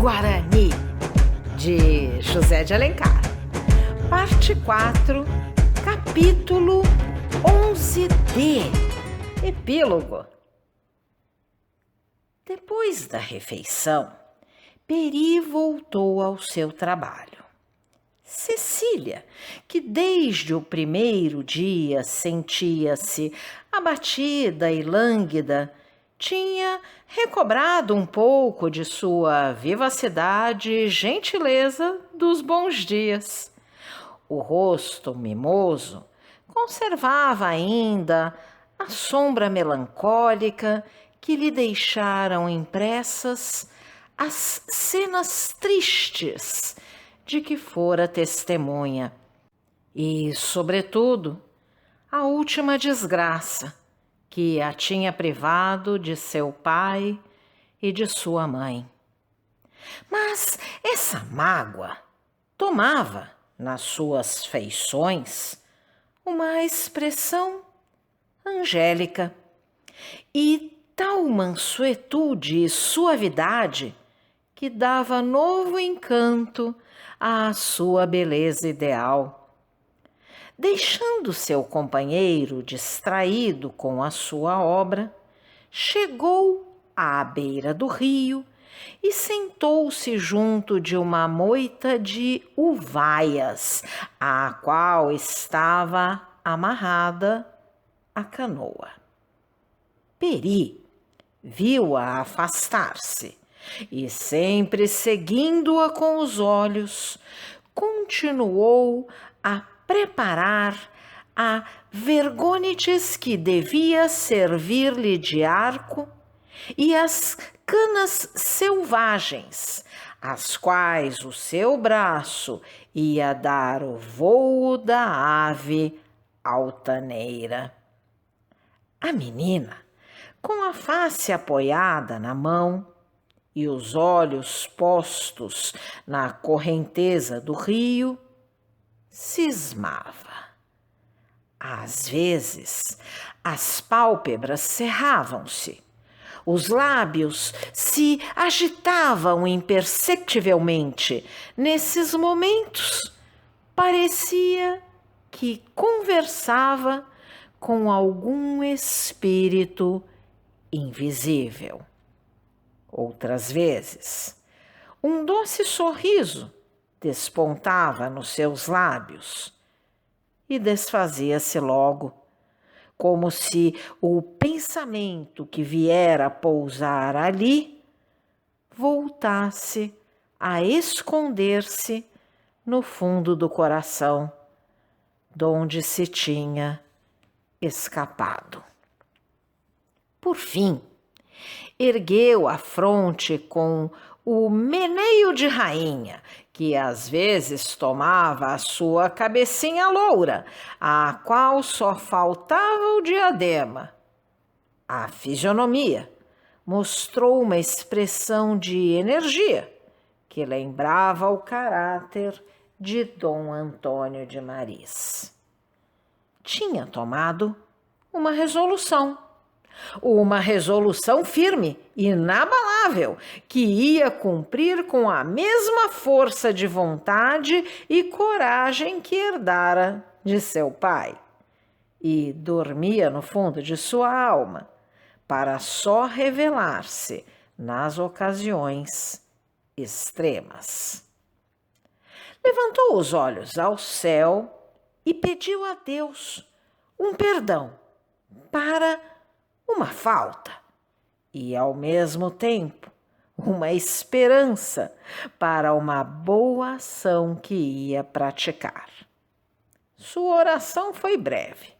Guarani, de José de Alencar. Parte 4, capítulo 11D. Epílogo. Depois da refeição, Peri voltou ao seu trabalho. Cecília, que desde o primeiro dia sentia-se abatida e lânguida, tinha recobrado um pouco de sua vivacidade e gentileza dos bons dias. O rosto mimoso conservava ainda a sombra melancólica que lhe deixaram impressas as cenas tristes de que fora testemunha e, sobretudo, a última desgraça que a tinha privado de seu pai e de sua mãe. Mas essa mágoa tomava, nas suas feições, uma expressão angélica e tal mansuetude e suavidade que dava novo encanto à sua beleza ideal. Deixando seu companheiro distraído com a sua obra, chegou à beira do rio e sentou-se junto de uma moita de uvaias, à qual estava amarrada a canoa. Peri viu-a afastar-se e, sempre seguindo-a com os olhos, continuou a preparar a vergônites que devia servir-lhe de arco e as canas selvagens, às quais o seu braço ia dar o vôo da ave altaneira. A menina, com a face apoiada na mão e os olhos postos na correnteza do rio, cismava. Às vezes, as pálpebras cerravam-se, os lábios se agitavam imperceptivelmente. Nesses momentos, parecia que conversava com algum espírito invisível. Outras vezes, um doce sorriso despontava nos seus lábios e desfazia-se logo, como se o pensamento que viera pousar ali voltasse a esconder-se no fundo do coração, donde se tinha escapado. Por fim, ergueu a fronte com o meneio de rainha, que às vezes tomava a sua cabecinha loura, à qual só faltava o diadema. A fisionomia mostrou uma expressão de energia que lembrava o caráter de Dom Antônio de Maris. Tinha tomado uma resolução firme, inabalável, que ia cumprir com a mesma força de vontade e coragem que herdara de seu pai, e dormia no fundo de sua alma, para só revelar-se nas ocasiões extremas. Levantou os olhos ao céu e pediu a Deus um perdão para uma falta e, ao mesmo tempo, uma esperança para uma boa ação que ia praticar. Sua oração foi breve,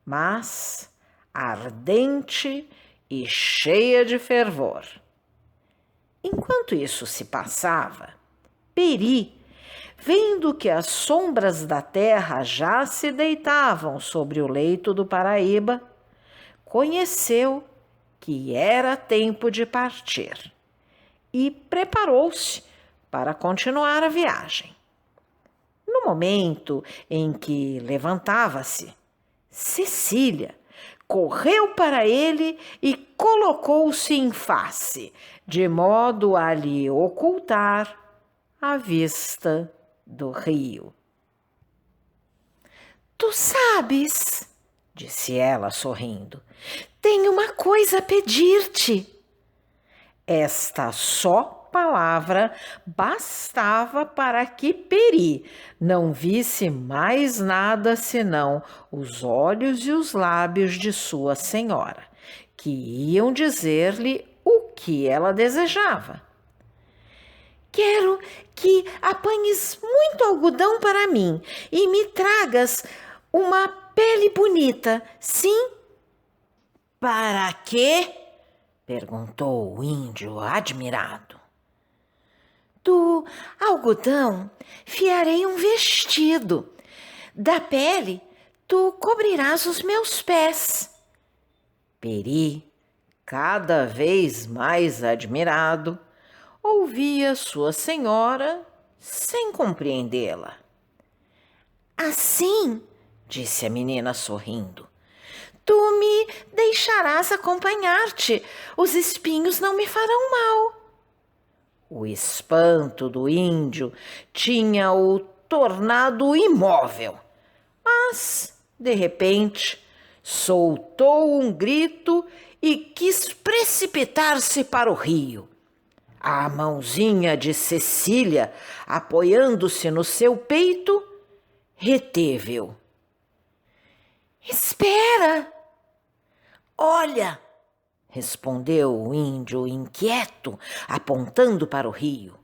mas ardente e cheia de fervor. Enquanto isso se passava, Peri, vendo que as sombras da terra já se deitavam sobre o leito do Paraíba, conheceu que era tempo de partir e preparou-se para continuar a viagem. No momento em que levantava-se, Cecília, correu para ele e colocou-se em face, de modo a lhe ocultar a vista do rio. Tu sabes, disse ela sorrindo, tenho uma coisa a pedir-te. Esta só palavra bastava para que Peri não visse mais nada senão os olhos e os lábios de sua senhora, que iam dizer-lhe o que ela desejava. Quero que apanhes muito algodão para mim e me tragas uma pele bonita, sim? Para quê? Perguntou o índio admirado. Do algodão fiarei um vestido, da pele tu cobrirás os meus pés. Peri, cada vez mais admirado, ouvia sua senhora sem compreendê-la. Assim, disse a menina sorrindo, tu me deixarás acompanhar-te, os espinhos não me farão mal. O espanto do índio tinha-o tornado imóvel, mas, de repente, soltou um grito e quis precipitar-se para o rio. A mãozinha de Cecília, apoiando-se no seu peito, reteve-o. Espera! Olha! Respondeu o índio inquieto, apontando para o rio.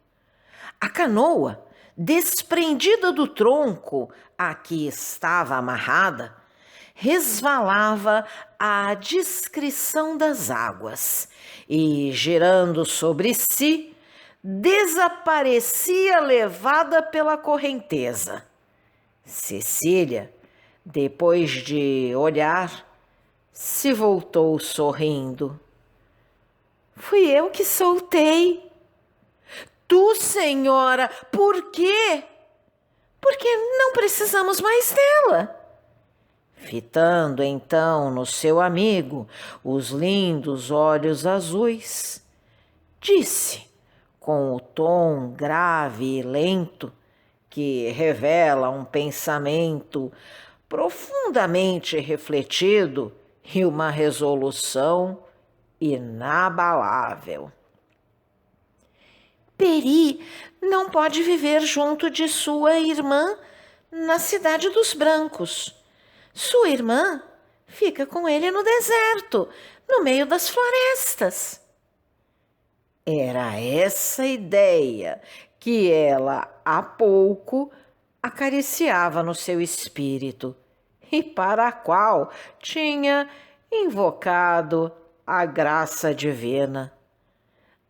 A canoa, desprendida do tronco a que estava amarrada, resvalava à discrição das águas e, girando sobre si, desaparecia levada pela correnteza. Cecília, depois de olhar, se voltou sorrindo. Fui eu que soltei. Tu, senhora, por quê? Porque não precisamos mais dela. Fitando então no seu amigo os lindos olhos azuis, disse, com o tom grave e lento que revela um pensamento profundamente refletido e uma resolução inabalável. Peri não pode viver junto de sua irmã na cidade dos brancos. Sua irmã fica com ele no deserto, no meio das florestas. Era essa ideia que ela há pouco acariciava no seu espírito e para a qual tinha invocado a graça divina.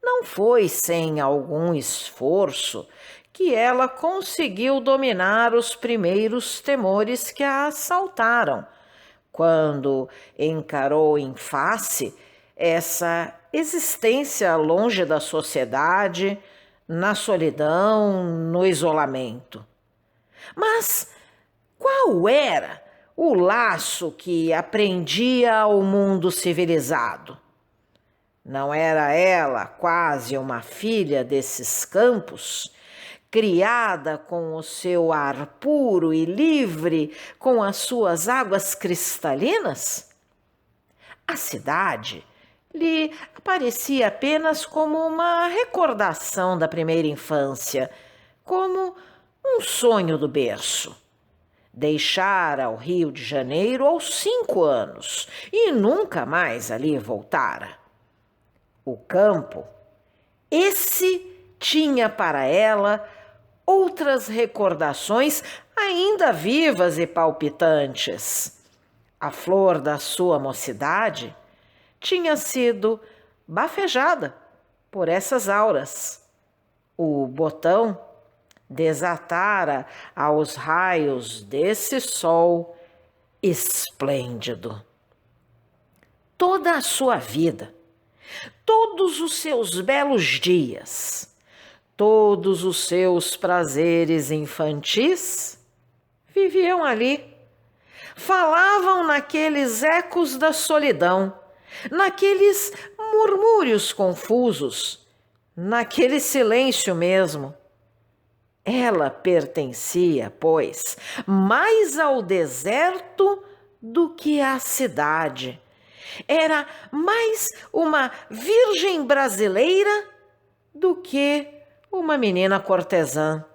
Não foi sem algum esforço que ela conseguiu dominar os primeiros temores que a assaltaram, quando encarou em face essa existência longe da sociedade, na solidão, no isolamento. Mas qual era o laço que a prendia ao mundo civilizado? Não era ela quase uma filha desses campos, criada com o seu ar puro e livre, com as suas águas cristalinas? A cidade lhe aparecia apenas como uma recordação da primeira infância, como um sonho do berço. Deixara o Rio de Janeiro aos 5 anos e nunca mais ali voltara. O campo, esse tinha para ela outras recordações ainda vivas e palpitantes. A flor da sua mocidade tinha sido bafejada por essas auras. O botão desatara aos raios desse sol esplêndido. Toda a sua vida, todos os seus belos dias, todos os seus prazeres infantis viviam ali, falavam naqueles ecos da solidão, naqueles murmúrios confusos, naquele silêncio mesmo. Ela pertencia, pois, mais ao deserto do que à cidade. Era mais uma virgem brasileira do que uma menina cortesã.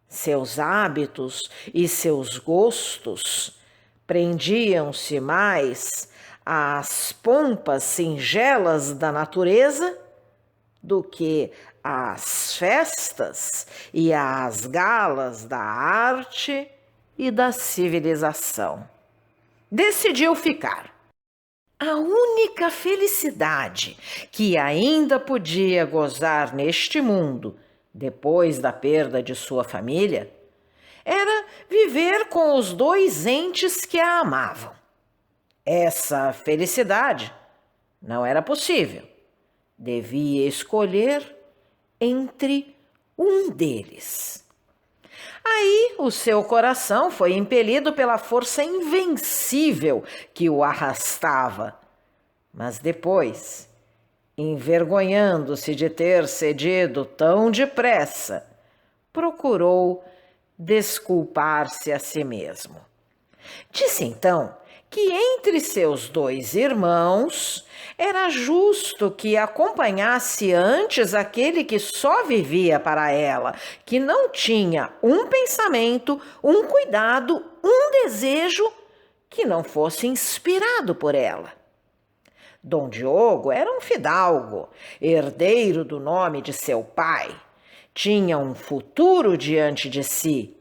Seus hábitos e seus gostos prendiam-se mais às pompas singelas da natureza do que às festas e às galas da arte e da civilização. Decidiu ficar. A única felicidade que ainda podia gozar neste mundo, depois da perda de sua família, era viver com os dois entes que a amavam. Essa felicidade não era possível. Devia escolher entre um deles. Aí o seu coração foi impelido pela força invencível que o arrastava. Mas depois, envergonhando-se de ter cedido tão depressa, procurou desculpar-se a si mesmo. Disse então que entre seus dois irmãos era justo que acompanhasse antes aquele que só vivia para ela, que não tinha um pensamento, um cuidado, um desejo que não fosse inspirado por ela. Dom Diogo era um fidalgo, herdeiro do nome de seu pai. Tinha um futuro diante de si,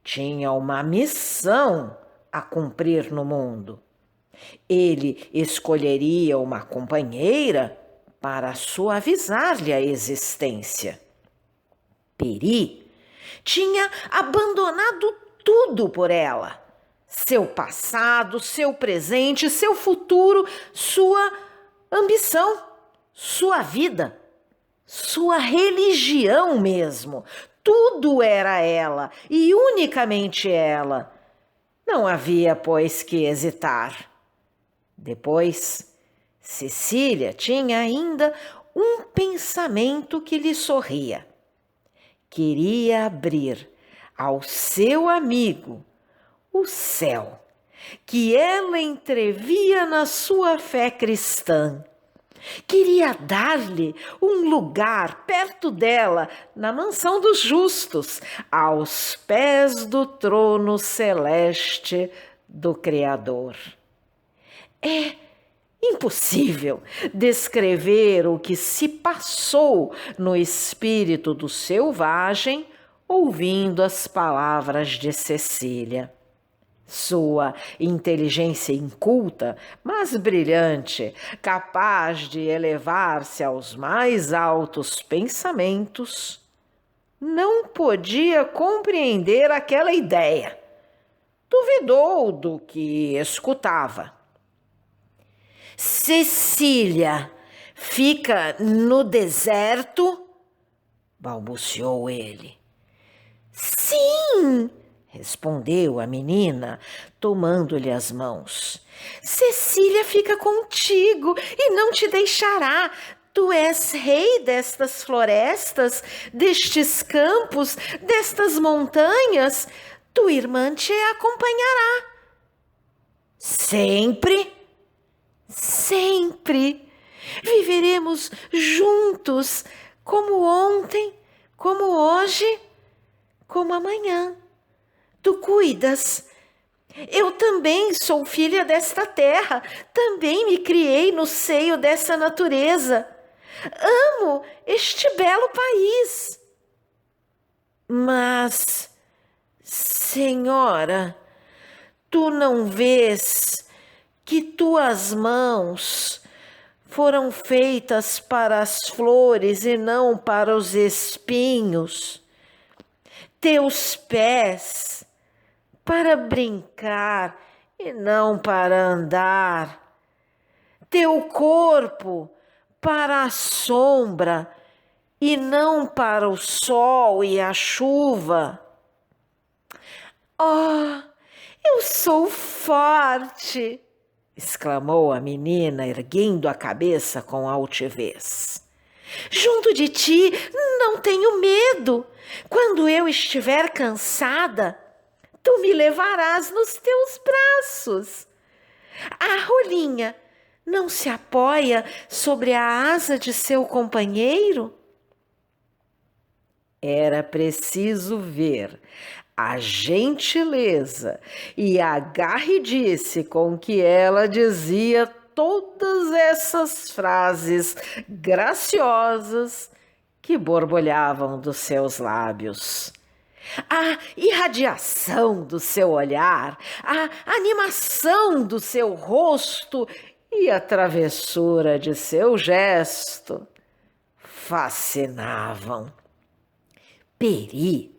tinha uma missão a cumprir no mundo. Ele escolheria uma companheira para suavizar-lhe a existência. Peri tinha abandonado tudo por ela: seu passado, seu presente, seu futuro, sua ambição, sua vida, sua religião mesmo. Tudo era ela e unicamente ela. Não havia, pois, que hesitar. Depois, Cecília tinha ainda um pensamento que lhe sorria. Queria abrir ao seu amigo o céu, que ela entrevia na sua fé cristã. Queria dar-lhe um lugar perto dela, na mansão dos justos, aos pés do trono celeste do Criador. É impossível descrever o que se passou no espírito do selvagem ouvindo as palavras de Cecília. Sua inteligência inculta, mas brilhante, capaz de elevar-se aos mais altos pensamentos, não podia compreender aquela ideia. Duvidou do que escutava. Cecília fica no deserto? Balbuciou ele. Sim! Respondeu a menina, tomando-lhe as mãos. Cecília fica contigo e não te deixará. Tu és rei destas florestas, destes campos, destas montanhas. Tua irmã te acompanhará. Sempre? Sempre. Viveremos juntos, como ontem, como hoje, como amanhã. Tu cuidas. Eu também sou filha desta terra, também me criei no seio dessa natureza. Amo este belo país. Mas, senhora, tu não vês que tuas mãos foram feitas para as flores e não para os espinhos? Teus pés para brincar e não para andar, teu corpo para a sombra e não para o sol e a chuva. Oh, Eu sou forte! Exclamou a menina, erguendo a cabeça com altivez. Junto de ti não tenho medo. Quando eu estiver cansada, tu me levarás nos teus braços. A rolinha não se apoia sobre a asa de seu companheiro? Era preciso ver a gentileza e a garridice com que ela dizia todas essas frases graciosas que borbulhavam dos seus lábios. A irradiação do seu olhar, a animação do seu rosto e a travessura de seu gesto fascinavam. Peri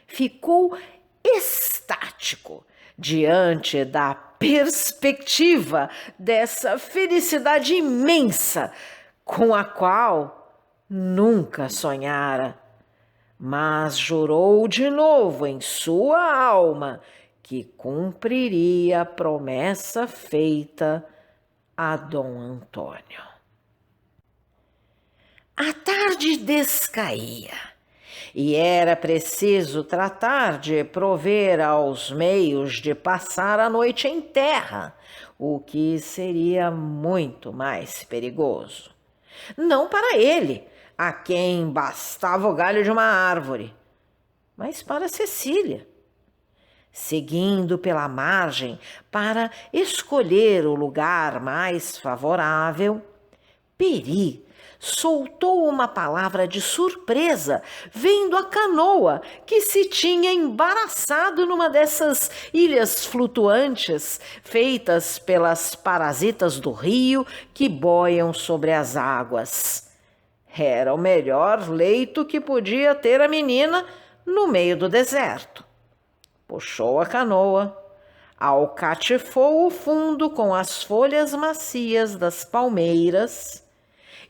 ficou estático diante da perspectiva dessa felicidade imensa com a qual nunca sonhara, mas jurou de novo em sua alma que cumpriria a promessa feita a Dom Antônio. A tarde descaía. E era preciso tratar de prover aos meios de passar a noite em terra, o que seria muito mais perigoso. Não para ele, a quem bastava o galho de uma árvore, mas para Cecília. Seguindo pela margem para escolher o lugar mais favorável, Peri soltou uma palavra de surpresa, vendo a canoa que se tinha embaraçado numa dessas ilhas flutuantes, feitas pelas parasitas do rio que boiam sobre as águas. Era o melhor leito que podia ter a menina no meio do deserto. Puxou a canoa, alcatifou o fundo com as folhas macias das palmeiras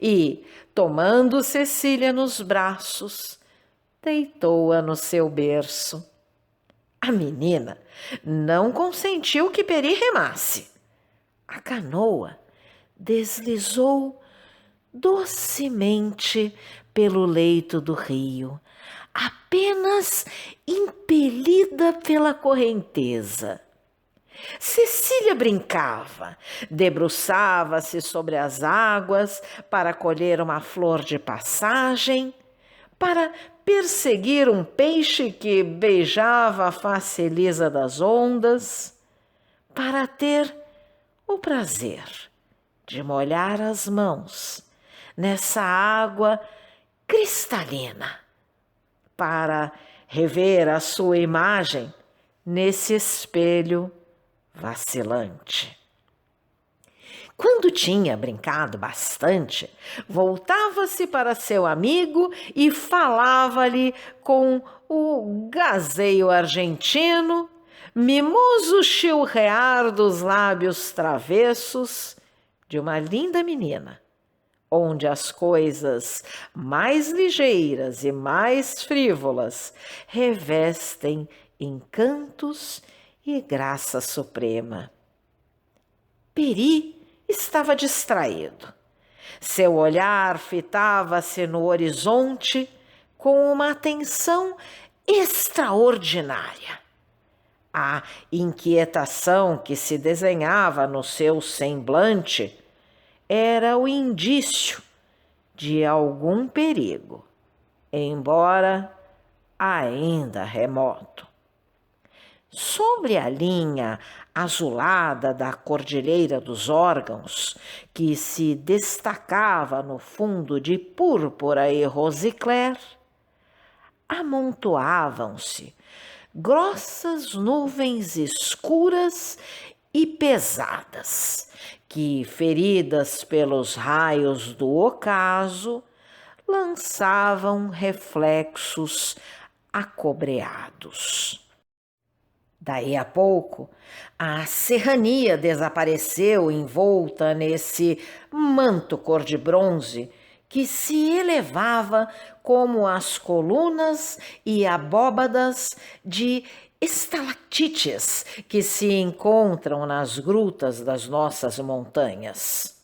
e, tomando Cecília nos braços, deitou-a no seu berço. A menina não consentiu que Peri remasse. A canoa deslizou docemente pelo leito do rio, apenas impelida pela correnteza. Cecília brincava, debruçava-se sobre as águas para colher uma flor de passagem, para perseguir um peixe que beijava a face lisa das ondas, para ter o prazer de molhar as mãos nessa água cristalina, para rever a sua imagem nesse espelho vacilante. Quando tinha brincado bastante, voltava-se para seu amigo e falava-lhe com o gazeio argentino, mimoso chilrear dos lábios travessos de uma linda menina, onde as coisas mais ligeiras e mais frívolas revestem encantos e graça suprema. Peri estava distraído. Seu olhar fitava-se no horizonte com uma atenção extraordinária. A inquietação que se desenhava no seu semblante era o indício de algum perigo, embora ainda remoto. Sobre a linha azulada da Cordilheira dos Órgãos, que se destacava no fundo de púrpura e rosicler, amontoavam-se grossas nuvens escuras e pesadas, que, feridas pelos raios do ocaso, lançavam reflexos acobreados. Daí a pouco, a serrania desapareceu envolta nesse manto cor de bronze que se elevava como as colunas e abóbadas de estalactites que se encontram nas grutas das nossas montanhas.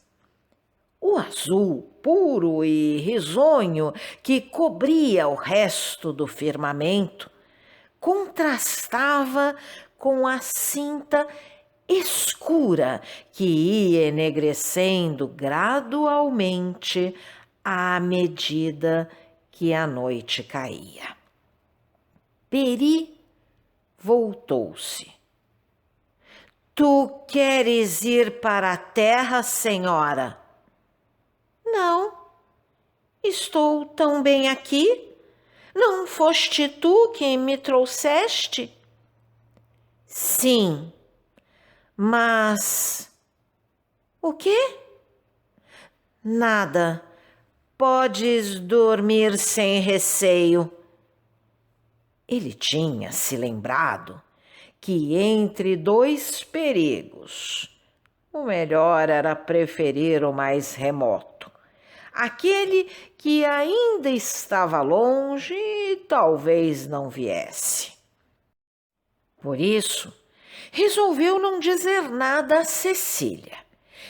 O azul puro e risonho que cobria o resto do firmamento contrastava com a cinta escura que ia enegrecendo gradualmente à medida que a noite caía. Peri voltou-se. Tu queres ir para a terra, senhora? Não, estou tão bem aqui. Não foste tu quem me trouxeste? Sim, mas... O quê? Nada. Podes dormir sem receio. Ele tinha se lembrado que entre dois perigos, o melhor era preferir o mais remoto, aquele que ainda estava longe e talvez não viesse. Por isso, resolveu não dizer nada a Cecília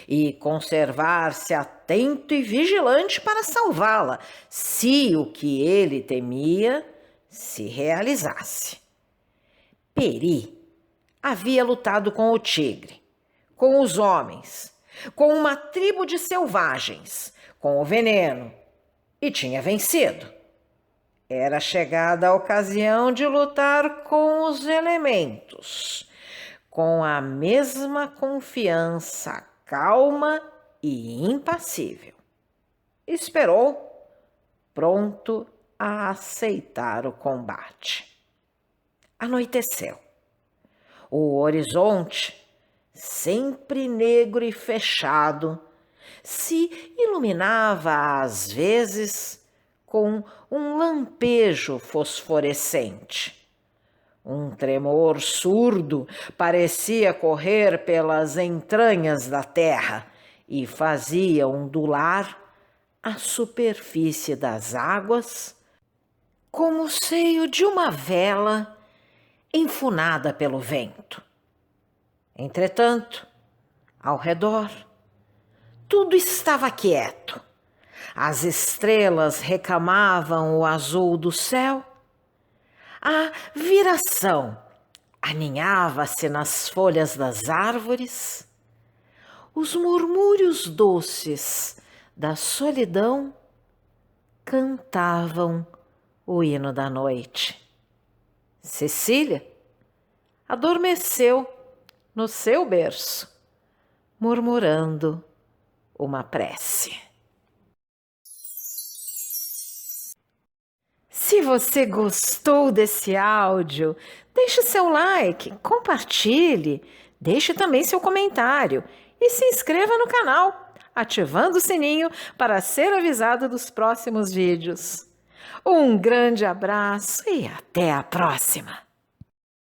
e conservar-se atento e vigilante para salvá-la, se o que ele temia se realizasse. Peri havia lutado com o tigre, com os homens, com uma tribo de selvagens, com o veneno, e tinha vencido. Era chegada a ocasião de lutar com os elementos, com a mesma confiança calma e impassível. Esperou, pronto a aceitar o combate. Anoiteceu. O horizonte, sempre negro e fechado, se iluminava às vezes com um lampejo fosforescente. Um tremor surdo parecia correr pelas entranhas da terra e fazia ondular a superfície das águas como o seio de uma vela enfunada pelo vento. Entretanto, ao redor, tudo estava quieto. As estrelas recamavam o azul do céu. A viração aninhava-se nas folhas das árvores. Os murmúrios doces da solidão cantavam o hino da noite. Cecília adormeceu no seu berço, murmurando uma prece. Se você gostou desse áudio, deixe seu like, compartilhe, deixe também seu comentário e se inscreva no canal, ativando o sininho para ser avisado dos próximos vídeos. Um grande abraço e até a próxima!